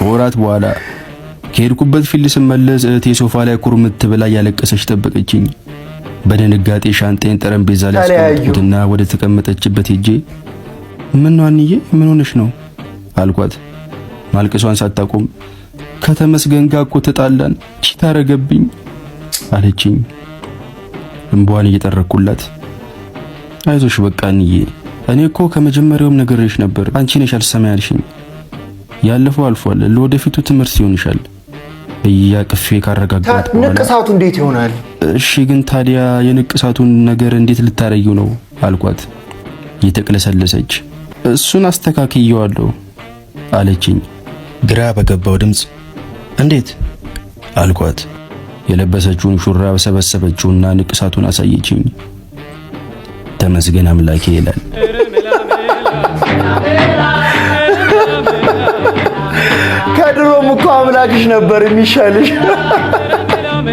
ከወራት በኋላ ከሄድኩበት ፊልድ ስመለስ እህቴ ሶፋ ላይ ኩርምት ብላ ያለቀሰች ጠበቀችኝ። በድንጋጤ ሻንጤን ጠረጴዛ ላይ አስቀመጥኩትና ወደ ተቀመጠችበት ሄጄ ምን ነው አንዬ ምን ሆነሽ ነው አልኳት። ማልቀሷን ሳታቆም ከተመስገን ጋር እኮ ተጣላን ቺት አረገብኝ አለችኝ። እንቧን እየጠረኩላት አይዞሽ በቃ አንዬ እኔ እኮ ከመጀመሪያውም ነገርሽ ነበር አንቺ ነሽ አልሰማ ያልሽኝ። ያለፈው አልፏል ለወደፊቱ ትምህርት ይሆንሻል በያቅፌ ካረጋጋት በኋላ ንቅሳቱ እንዴት ይሆናል? እሺ ግን ታዲያ የንቅሳቱን ነገር እንዴት ልታረጊው ነው አልኳት። እየተቅለሰለሰች እሱን አስተካክየዋለሁ አለችኝ። ግራ በገባው ድምፅ እንዴት አልኳት። የለበሰችውን ሹራብ ሰበሰበችውና ንቅሳቱን አሳየችኝ። ተመስገን አምላኬ ይላል። ከድሮም እኮ አምላክሽ ነበር የሚሻልሽ።